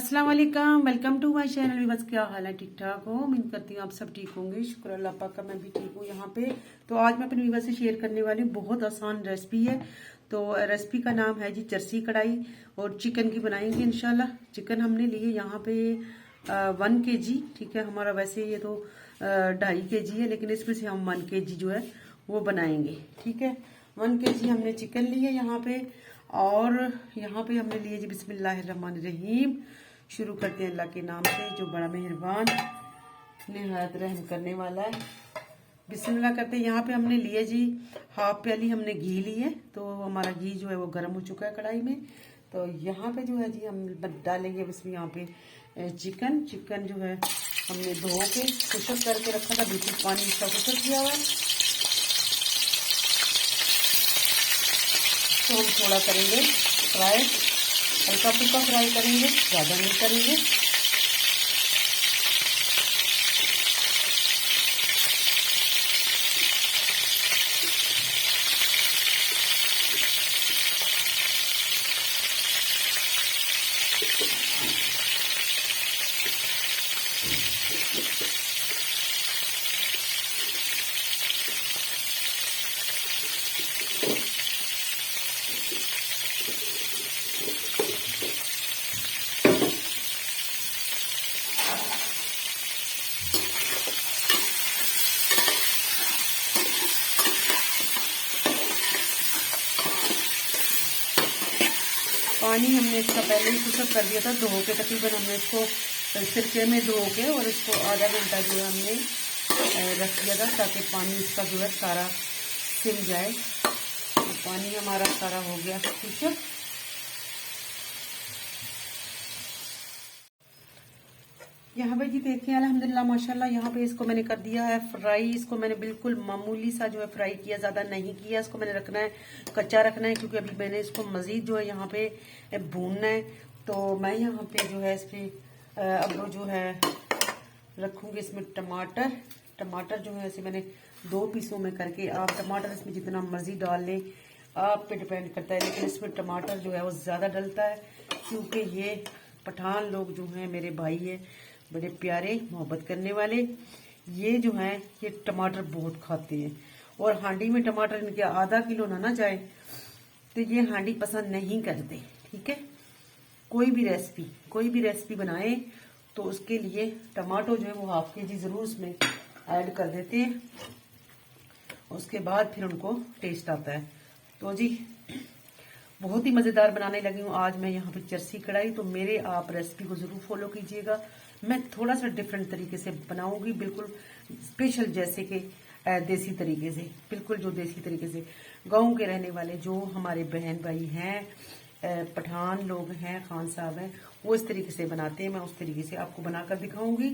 अस्सलाम वालेकुम, welcome to my channel. बस क्या हाल है, ठीक ठाक हो? उम्मीद करती हूँ आप सब ठीक होंगे। शुक्र अल्लाह पाक का, मैं भी ठीक हूँ यहाँ पे। तो आज मैं अपनी वीवर से शेयर करने वाली हूँ, बहुत आसान रेसिपी है। तो रेसिपी का नाम है जी चरसी कढ़ाई, और चिकन की बनाएंगे इंशाल्लाह। चिकन हमने लिए यहाँ पे 1 kg, ठीक है। हमारा वैसे ये तो 2.5 kg है, लेकिन इसमें से हम 1 kg जो है वो बनाएंगे, ठीक है। 1 kg हमने चिकन लिए यहाँ पे, और यहाँ पे हमने लिए जी बिस्मिल्लाहिर्रहमानिर्रहीम। शुरू करते हैं अल्लाह के नाम से, जो बड़ा मेहरबान निहायत रहम करने वाला है। बिस्मिल्लाह करते हैं। यहाँ पे हमने लिए जी हाफ प्याली हमने घी ली है। तो हमारा घी जो है वो गर्म हो चुका है कढ़ाई में। तो यहाँ पे जो है जी हम डालेंगे इसमें यहाँ पे चिकन जो है हमने धो के खुशक करके रखा था, बिल्कुल पानी इसका खुशक किया हुआ है। तो हम थोड़ा करेंगे फ्राई, हल्का फुल्का फ्राई करेंगे, ज़्यादा नहीं करेंगे। पानी हमने इसका पहले ही खुशक कर दिया था, धो के। तकरीबन हमने इसको सिरके में धो के और इसको आधा घंटा जो है हमने रख दिया था, ताकि पानी इसका जो है सारा सिम जाए। तो पानी हमारा सारा हो गया खुशक। यहाँ पे जी देखिए अल्हम्दुलिल्लाह माशाल्लाह, यहाँ पे इसको मैंने कर दिया है फ्राई। इसको मैंने बिल्कुल मामूली सा जो है फ्राई किया, ज़्यादा नहीं किया। इसको मैंने रखना है, कच्चा रखना है, क्योंकि अभी मैंने इसको मज़ीद जो है यहाँ पे भूनना है। तो मैं यहाँ पे जो है इस पर अब जो है रखूँगी इसमें टमाटर जो है इसे मैंने 2 पीसों में करके। आप टमाटर इसमें जितना मर्जी डाल लें, आप पे डिपेंड करता है, लेकिन इसमें टमाटर जो है वो ज़्यादा डलता है, क्योंकि ये पठान लोग जो हैं, मेरे भाई है बड़े प्यारे मोहब्बत करने वाले, ये जो हैं ये टमाटर बहुत खाते हैं। और हांडी में टमाटर इनके आधा किलो ना जाए तो ये हांडी पसंद नहीं करते, ठीक है। कोई भी रेसिपी बनाए तो उसके लिए टमाटो जो है वो हाफ kg ज़रूर उसमें ऐड कर देते हैं, उसके बाद फिर उनको टेस्ट आता है। तो जी बहुत ही मज़ेदार बनाने लगी हूँ आज मैं यहाँ पे चरसी कढ़ाई। तो मेरे आप रेसिपी को ज़रूर फॉलो कीजिएगा। मैं थोड़ा सा डिफरेंट तरीके से बनाऊंगी, बिल्कुल स्पेशल, जैसे कि देसी तरीके से, बिल्कुल जो देसी तरीके से गाँव के रहने वाले जो हमारे बहन भाई हैं, पठान लोग हैं, खान साहब हैं, वो इस तरीके से बनाते हैं। मैं उस तरीके से आपको बनाकर दिखाऊंगी,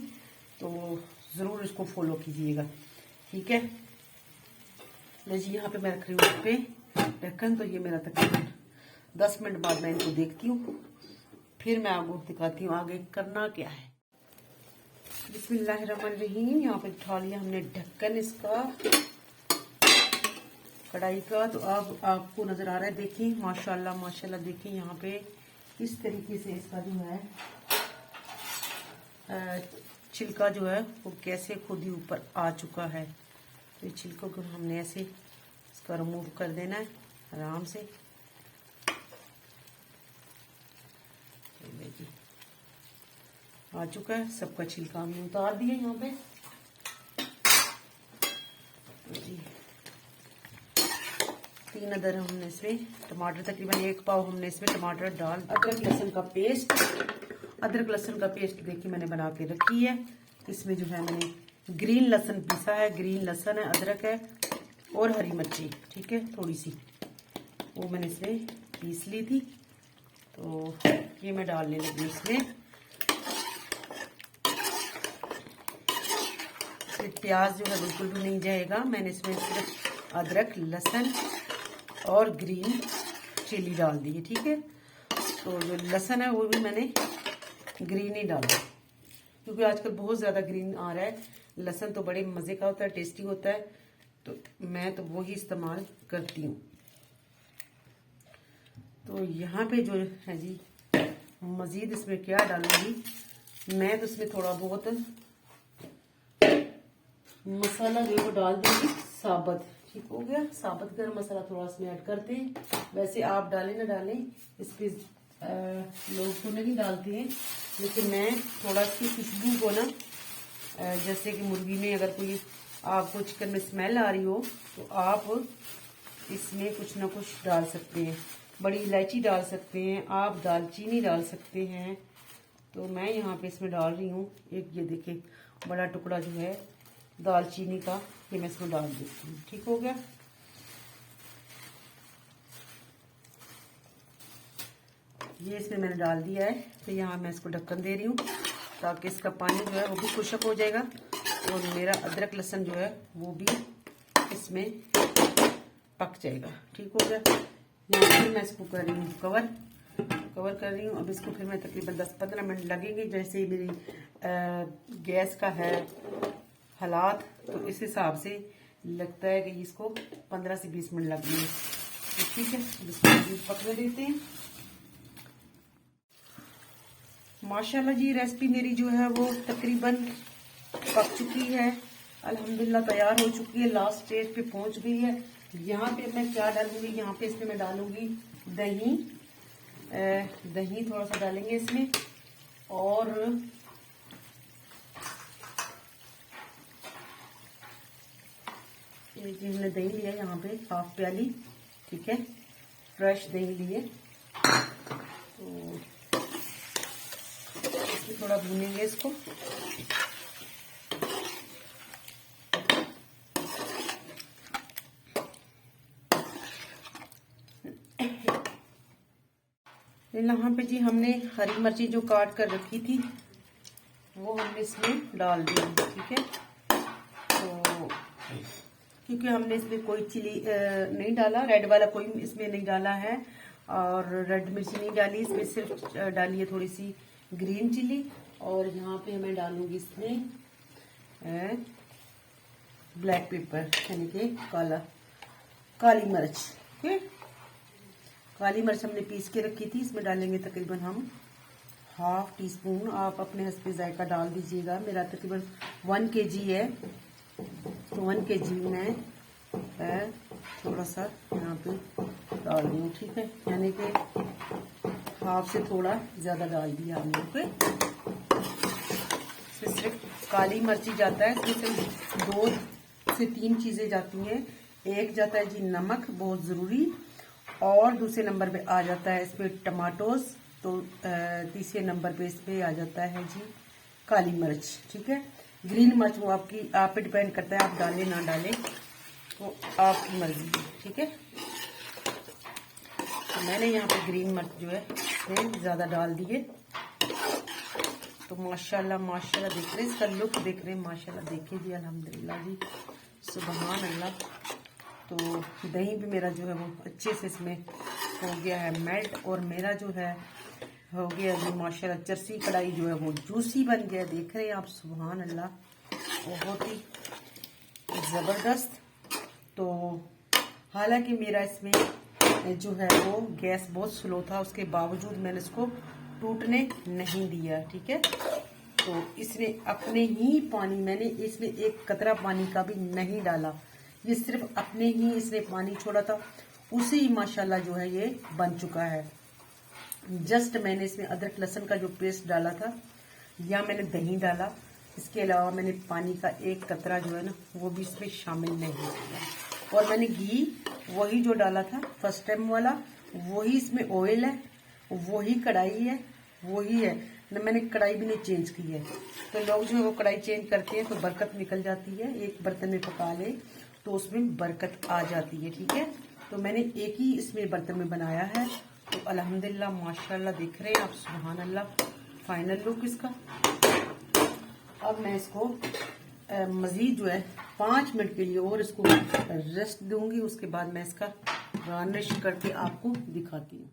तो ज़रूर इसको फॉलो कीजिएगा, ठीक है। ले जी यहाँ पे मैं रख रही हूँ इस पे ढक्कन। तो ये मेरा तकरीबन 10 मिनट बाद मैं इनको देखती हूँ, फिर मैं आपको दिखाती हूँ आगे करना क्या है। बिस्मिल्लाहिर्रहमानिर्रहीम। यहाँ पे उठा लिया हमने ढक्कन इसका कढ़ाई का। तो अब आपको नजर आ रहा है, देखिए माशाल्लाह माशाल्लाह, देखिए यहाँ पे इस तरीके से इसका जो है छिलका जो है वो कैसे खुद ही ऊपर आ चुका है। तो छिलकों को हमने ऐसे इसका रिमूव कर देना है आराम से। जी आ चुका है, सबका छिलका हमने उतार दिया यहाँ पे। जी 3 अदर हमने इसमें टमाटर, तकरीबन 1 पाव हमने इसमें टमाटर डाल। अदरक लहसुन का पेस्ट देखिए मैंने बना के रखी है। इसमें जो है मैंने ग्रीन लहसुन पीसा है, ग्रीन लहसुन है, अदरक है और हरी मिर्ची, ठीक है, थोड़ी सी वो मैंने इसमें पीस ली थी। तो ये मैं डालने लगी इसमें। प्याज जो है बिल्कुल भी नहीं जाएगा। मैंने इसमें सिर्फ अदरक, लहसुन और ग्रीन चिली डाल दी है, ठीक है। तो जो लहसुन है वो भी मैंने ग्रीन ही डाला, क्योंकि आजकल बहुत ज़्यादा ग्रीन आ रहा है। लहसुन तो बड़े मज़े का होता है, टेस्टी होता है, तो मैं तो वही इस्तेमाल करती हूँ। तो यहाँ पे जो है जी मजीद इसमें क्या डालूंगी, मैं तो इसमें थोड़ा बहुत मसाला जो है वो डाल दूंगी साबुत। ठीक हो गया, साबुत गरम मसाला थोड़ा इसमें ऐड करते हैं। वैसे आप डालें ना डालें, इस पे लोग तो नहीं डालते हैं, लेकिन मैं थोड़ा इसकी खुशबू को ना, जैसे कि मुर्गी में अगर कोई आपको चिकन में स्मेल आ रही हो तो आप इसमें कुछ ना कुछ डाल सकते हैं। बड़ी इलायची डाल सकते हैं आप, दालचीनी डाल सकते हैं। तो मैं यहाँ पे इसमें डाल रही हूँ एक, ये देखिए बड़ा टुकड़ा जो है दालचीनी का, ये मैं इसमें डाल देती हूँ। ठीक हो गया, ये इसमें मैंने डाल दिया है। तो यहाँ मैं इसको ढक्कन दे रही हूँ ताकि इसका पानी जो है वो भी खुशक हो जाएगा और मेरा अदरक लहसुन जो है वो भी इसमें पक जाएगा। ठीक हो गया, यहाँ पे मैं इसको कर रही हूँ कवर कर रही हूँ। अब इसको फिर मैं तकरीबन 10-15 मिनट लगेंगे, जैसे ही मेरी गैस का है हालात, तो इस हिसाब से लगता है कि इसको 15 से 20 मिनट लगेंगे। तो ठीक है, अब इसको पकने देते हैं। माशाल्लाह जी, रेसिपी मेरी जो है वो तकरीबन पक चुकी है, अल्हम्दुलिल्लाह तैयार हो चुकी है, लास्ट स्टेज पे पहुंच गई है। यहाँ पे मैं क्या डालूंगी, यहाँ पे इसमें मैं डालूंगी दही। दही थोड़ा सा डालेंगे इसमें, और ये हमने दही लिया यहाँ पे 1/2 प्याली, ठीक है, फ्रेश दही लिए। तो इसमें थोड़ा भूनेंगे इसको। यहाँ पे जी हमने हरी मिर्ची जो काट कर रखी थी वो हमने इसमें डाल दी। ठीक है, तो क्योंकि हमने इसमें कोई चिली नहीं डाला, रेड वाला कोई इसमें नहीं डाला है, और रेड मिर्ची नहीं डाली इसमें, सिर्फ डाली है थोड़ी सी ग्रीन चिली। और यहाँ पे मैं डालूंगी इसमें ब्लैक पेपर, यानी कि काली मिर्च। ठीक, काली मिर्च हमने पीस के रखी थी, इसमें डालेंगे तकरीबन हम 1/2 टीस्पून। आप अपने हस्बे जायका डाल दीजिएगा। मेरा तकरीबन 1 kg है, तो 1 kg में थोड़ा सा यहाँ पे डाल दूँ। ठीक है, यानी कि 1/2 से थोड़ा ज्यादा डाल दिया हम लोग। इसमें सिर्फ काली मिर्ची जाता है, इसमें सिर्फ 2 से 3 चीजें जाती हैं। एक जाता है जी नमक, बहुत जरूरी, और दूसरे नंबर पे आ जाता है इसमें टमाटोज, तो तीसरे नंबर पे इसमें आ जाता है जी काली मिर्च। ठीक है, ग्रीन मिर्च वो आपकी आप पे डिपेंड करता है, आप डालें ना डालें तो आपकी मर्जी है। ठीक है, तो मैंने यहाँ पे ग्रीन मिर्च जो है ज्यादा डाल दिए। तो माशाल्लाह माशाल्लाह देख रहे हैं, इसका लुक देख रहे हैं, माशाल्लाह देखिए जी, अल्हम्दुलिल्लाह जी, सुभान अल्लाह। तो दही भी मेरा जो है वो अच्छे से इसमें हो गया है मेल्ट, और मेरा जो है हो गया जी माशाल्लाह चरसी कढ़ाई जो है वो जूसी बन गया। देख रहे हैं आप, सुभान अल्लाह, बहुत ही ज़बरदस्त। तो हालांकि मेरा इसमें जो है वो गैस बहुत स्लो था, उसके बावजूद मैंने इसको टूटने नहीं दिया। ठीक है, तो इसने अपने ही पानी, मैंने इसमें एक कतरा पानी का भी नहीं डाला, ये सिर्फ अपने ही इसने पानी छोड़ा था, उसी माशाल्लाह जो है ये बन चुका है। जस्ट मैंने इसमें अदरक लहसुन का जो पेस्ट डाला था, या मैंने दही डाला, इसके अलावा मैंने पानी का एक कतरा जो है ना वो भी इसमें शामिल नहीं किया। और मैंने घी वही जो डाला था फर्स्ट टाइम वाला, वही इसमें ऑयल है, वही कढ़ाई है, वही है ना, मैंने कढ़ाई भी नहीं चेंज की है। तो लोग जो है वो कढ़ाई चेंज करते हैं तो बरकत निकल जाती है, एक बर्तन में पका ले तो उसमें बरकत आ जाती है। ठीक है, तो मैंने एक ही इसमें बर्तन में बनाया है। तो अल्हम्दुलिल्लाह माशाल्लाह देख रहे हैं आप, सुभान अल्लाह, फाइनल लुक इसका। अब मैं इसको मजीद जो है 5 मिनट के लिए और इसको रेस्ट दूंगी, उसके बाद मैं इसका गार्निश करके आपको दिखाती हूँ।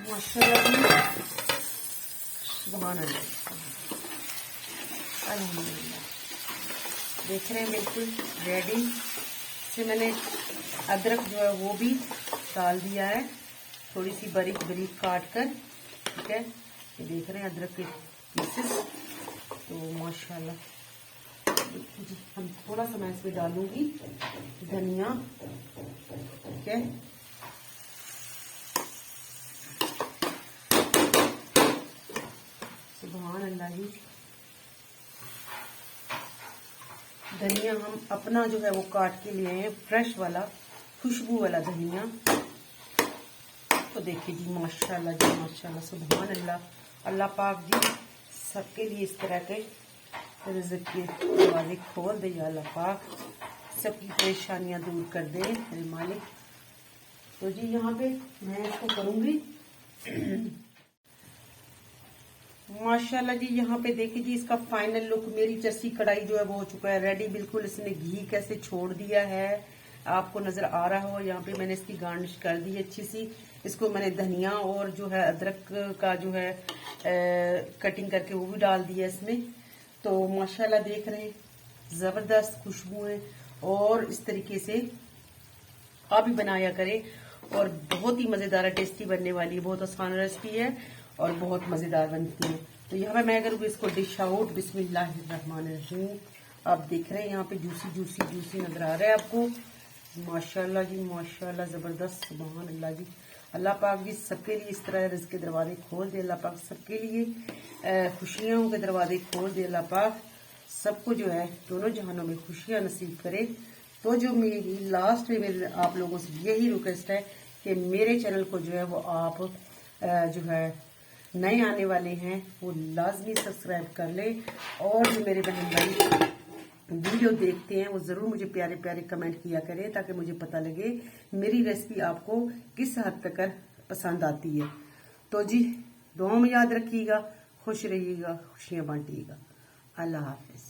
माशाल्लाह सुभान अल्लाह, अल्हम्दुलिल्लाह, देख रहे हैं बिल्कुल रेडी। से मैंने अदरक जो है वो भी डाल दिया है, थोड़ी सी बारीक बारीक काट कर। ठीक है, ये देख रहे हैं अदरक के पीसेस। तो माशाल्लाह जी, हम थोड़ा सा मैं इसमें डालूंगी धनिया, ठीक है। सुभान अल्लाह जी, धनिया हम अपना जो है वो काट के लिए हैं, फ्रेश वाला खुशबू वाला धनिया। तो देखिए जी माशाल्लाह जी माशाल्लाह, सुभान अल्लाह। अल्लाह पाक जी सबके लिए इस तरह के रिज़्क़ के दरवाजे खोल दे या अल्लाह पाक, सबकी परेशानियां दूर कर दे मेरे मालिक। तो जी यहाँ पे मैं इसको करूंगी माशाल्लाह जी। यहाँ पे देखिए जी इसका फाइनल लुक, मेरी चस्सी कढ़ाई जो है वो हो चुका है रेडी बिल्कुल। इसने घी कैसे छोड़ दिया है आपको नजर आ रहा हो। यहाँ पे मैंने इसकी गार्निश कर दी अच्छी सी। इसको मैंने धनिया और जो है अदरक का जो है कटिंग करके वो भी डाल दिया इसमें। तो माशाल्लाह देख रहे हैं जबरदस्त खुशबू है। और इस तरीके से आप भी बनाया करें और बहुत ही मजेदार टेस्टी बनने वाली है। बहुत आसान रेसिपी है और बहुत मजेदार बनती है। तो यहाँ पे मैं करूँगी इसको डिश आउट। बिस्मिल्लाहिर्रहमानिर्रहीम। आप देख रहे हैं यहाँ पे जूसी जूसी जूसी नजर आ रहा है आपको। माशाल्लाह जी माशाल्लाह, जबरदस्त, सुभान अल्लाह जी। अल्लाह पाक जी सबके लिए इस तरह रिज़्क़ के दरवाजे खोल दे। अल्लाह पाक सबके लिए खुशियों के दरवाजे खोल दे। अल्लाह पाक सबको जो है दोनों जहानों में खुशियां नसीब करे। तो जो मेरी लास्ट में मेरे आप लोगों से यही रिक्वेस्ट है कि मेरे चैनल को जो है वो आप जो है नए आने वाले हैं वो लाजमी सब्सक्राइब कर ले। और जो मेरे बहन भाई वीडियो देखते हैं वो जरूर मुझे प्यारे प्यारे कमेंट किया करें, ताकि मुझे पता लगे मेरी रेसिपी आपको किस हद तक पसंद आती है। तो जी दुआ में याद रखिएगा, खुश रहिएगा, खुशियां बांटिएगा। अल्लाह हाफिज।